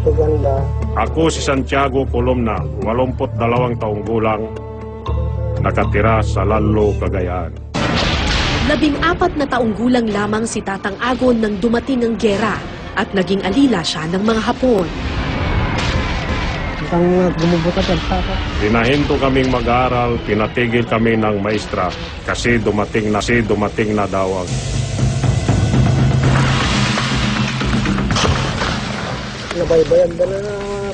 propaganda. Ako si Santiago Columna, 82 taong gulang, nakatira sa Lalo, Cagayan. 14 na taong gulang lamang si Tatang Agon nang dumating ang giyera at naging alila siya ng mga Hapon. Isang gumubutas ang saka. Pinahinto kaming mag-aaral, pinatigil kami ng maestra kasi dumating na dawag. Nabaybayan ba na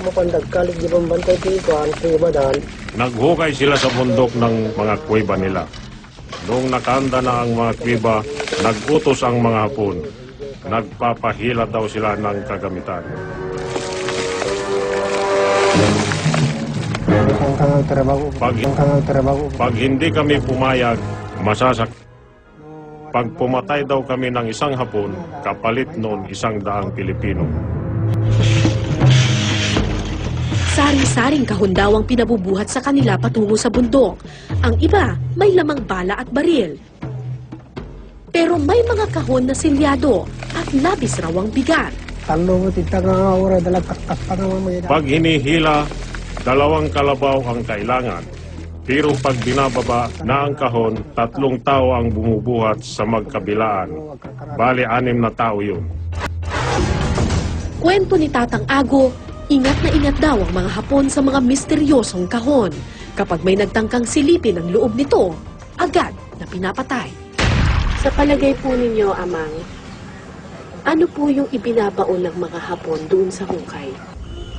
mapandagkalig di bang bantay dito ang ibadan? Naghukay sila sa bundok ng mga kuweba nila. Noong nakanda na ang mga kuweba, nagutos ang mga Hapon. Nagpapahila daw sila ng kagamitan. Pag hindi kami pumayag, masasak. Pag pumatay daw kami ng isang Hapon, kapalit noon 100 Pilipino. Sari-saring kahon daw ang pinabubuhat sa kanila patungo sa bundok. Ang iba, may lamang bala at baril. Pero may mga kahon na silyado at labis raw ang bigat. Pag hinihila, 2 kalabaw ang kailangan. Pero pag binababa na ang kahon, 3 tao ang bumubuhat sa magkabilaan. Bali, 6 na tao yun. Kwento ni Tatang Ago, ingat na ingat daw ang mga Hapon sa mga misteryosong kahon. Kapag may nagtangkang silipin ang loob nito, agad na pinapatay. Sa palagay po ninyo, Amang, ano po yung ibinabaon ng mga Hapon doon sa hukay?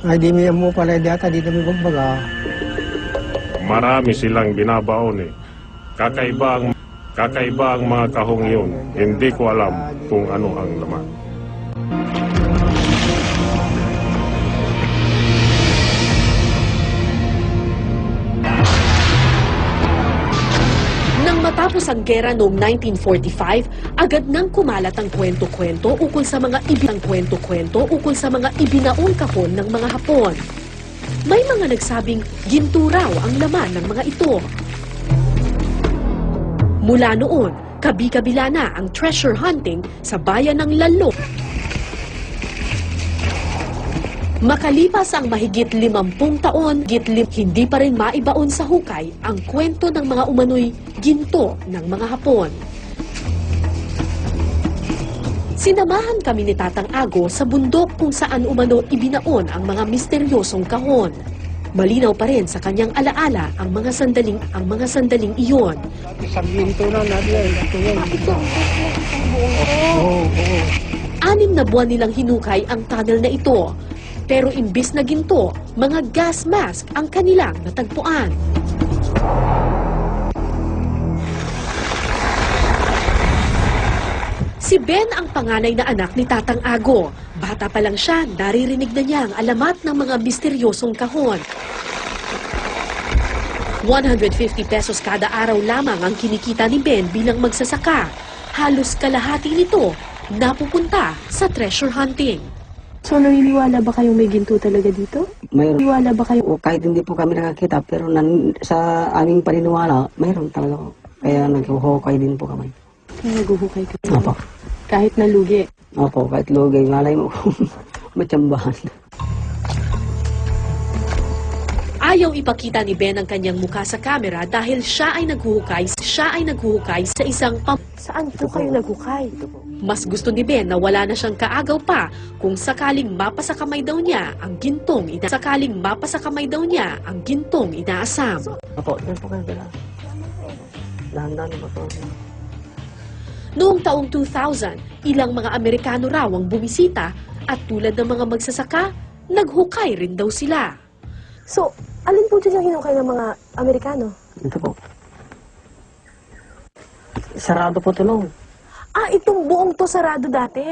Ay, di mo pala data, di na may bagbaga. Marami silang binabaon eh. Kakaiba ang mga kahong yun. Hindi ko alam kung ano ang laman. Matapos ang gera noong 1945, agad nang kumalat ang kwento-kwento ukol sa mga ibinaong kahon ng mga Hapon. May mga nagsabing ginto raw ang laman ng mga ito. Mula noon, kabi-kabila na ang treasure hunting sa bayan ng Lalo. Makalipas ang mahigit 50 taon, hindi pa rin maibaon sa hukay ang kwento ng mga umano'y ginto ng mga Hapon. Sinamahan kami ni Tatang Ago sa bundok kung saan umano ibinaon ang mga misteryosong kahon. Malinaw pa rin sa kanyang alaala ang mga sandaling iyon. Isang ginto na natin. Ito. 6 na buwan nilang hinukay ang tunnel na ito. Pero imbis na ginto, mga gas mask ang kanilang natagpuan. Si Ben ang panganay na anak ni Tatang Ago. Bata pa lang siya, naririnig na niya ang alamat ng mga misteryosong kahon. 150 pesos kada araw lamang ang kinikita ni Ben bilang magsasaka. Halos kalahati nito napupunta sa treasure hunting. So, naniniwala ba kayong may ginto talaga dito? Mayroon. Naniniwala ba kayo? Kahit hindi po kami nakakita, pero sa aming paniniwala, mayroon talaga. Kaya naghuhukay din po kami. Naguhukay kayo? Opo. Kahit nalugi? Opo, kahit lugay. Malay mo matsambahan. Ayaw ipakita ni Ben ang kanyang mukha sa kamera dahil siya ay naghuhukay sa isang Saan po kayo naghukay? Mas gusto ni Ben na wala na siyang kaagaw pa kung sakaling mapasakamay daw niya ang gintong inaasam. Opo, yan po kayo dala. Dahan-dahan naman po. Noong taong 2000, ilang mga Amerikano raw ang bumisita at tulad ng mga magsasaka, naghukay rin daw sila. So, alin po dyan yung hinukay ng mga Amerikano? Ito po. Sarado po tulong. Ah, itong buong to sarado dati.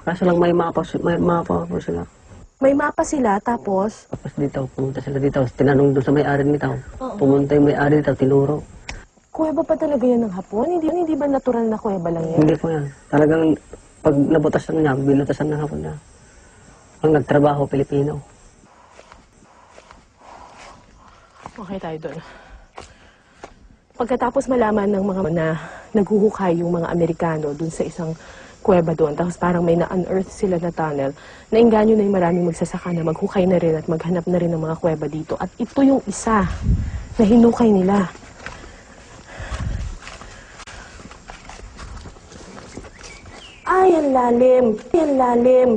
Kaso lang may mapa po sila. May mapa sila, tapos? Tapos dito, pumunta sila dito. Tinanong doon sa may-ari nito. Pumunta yung may-ari dito, tinuro. Kuweba pa talaga yan ng Hapon? Hindi ba natural na kuweba lang yan? Hindi po yan. Talagang pag nabutasan niya, binutasan ng Hapon niya. Ang nagtrabaho, Pilipino. Okay tayo doon. Pagkatapos malaman ng mga na naghuhukay yung mga Amerikano dun sa isang kuweba doon. Tapos parang may na-unearth sila na tunnel. Nainganyo na yung maraming magsasaka na maghukay na rin at maghanap na rin ng mga kuweba dito. At ito yung isa na hinukay nila. Ay, ang lalim. Ang lalim.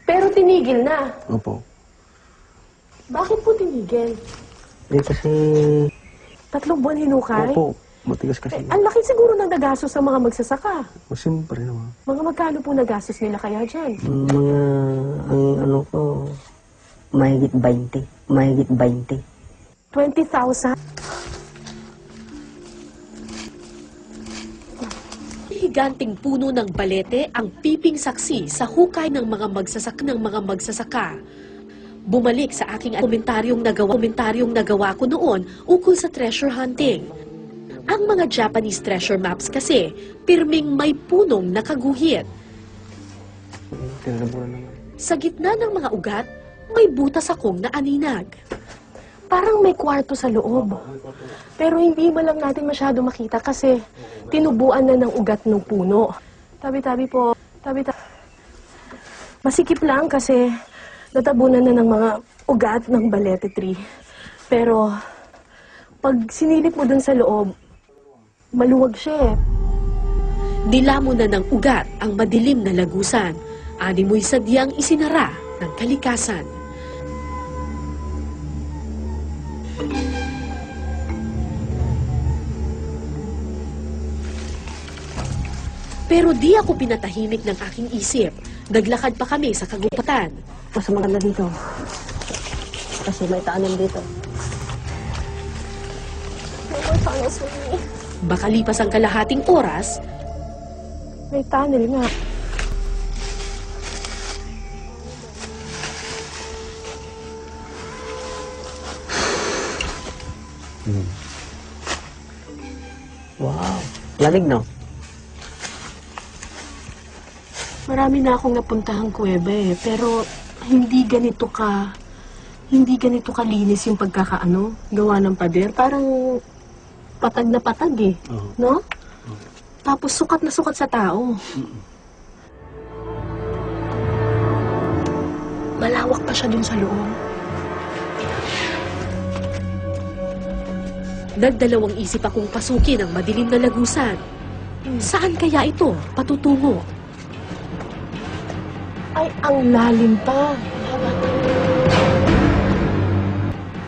Pero tinigil na. Opo. Bakit po tinigil? Kasi, 3 buwan hinukay? opo, matigas kasi. Ang laki siguro ng nagastos sa mga magsasaka. Siyempre naman. Mga magkano po nagastos nila kaya dyan? Mga, ang ano ko, mahigit 20. Mahigit 20. 20,000? Higanting puno ng balete ang piping saksi sa hukay ng mga magsasaka. Bumalik sa aking komentaryong nagawa ko noon ukol sa treasure hunting. Ang mga Japanese treasure maps kasi, pirming may punong nakaguhit. Tinanabunan naman. Sa gitna ng mga ugat, may butas akong naaninag. Parang may kwarto sa loob. Pero hindi mo lang natin masyado makita kasi tinubuan na ng ugat ng puno. Tabi-tabi po. Tabi-tabi. Masikip lang kasi natabunan na ng mga ugat ng balete tree. Pero pag sinilip mo dun sa loob, maluwag siya eh. Nilamo na ng ugat ang madilim na lagusan. Ani mo'y sadyang isinara ng kalikasan. Pero di ako pinatahimik ng aking isip. Naglakad pa kami sa kagubatan. Mas maganda dito. Kasi may tanim dito. Makalipas ang kalahating oras, May tunnel nga. Wow. Lamig, no? Marami na akong napuntahang kuweba eh, pero hindi ganito kalinis yung gawa ng pader. Parang patag na patag eh, no? Tapos sukat na sukat sa tao. Malawak pa siya dun sa loob. nagdalawang isip akong pasukin ang madilim na lagusan. Saan kaya ito patutungo? Ay, ang lalim pa.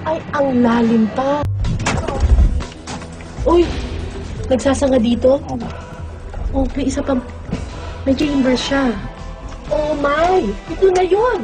Ay, ang lalim pa. Uy, nagsasanga dito? Oh, may isa pang... May chamber siya. Oh my! Ito na yun!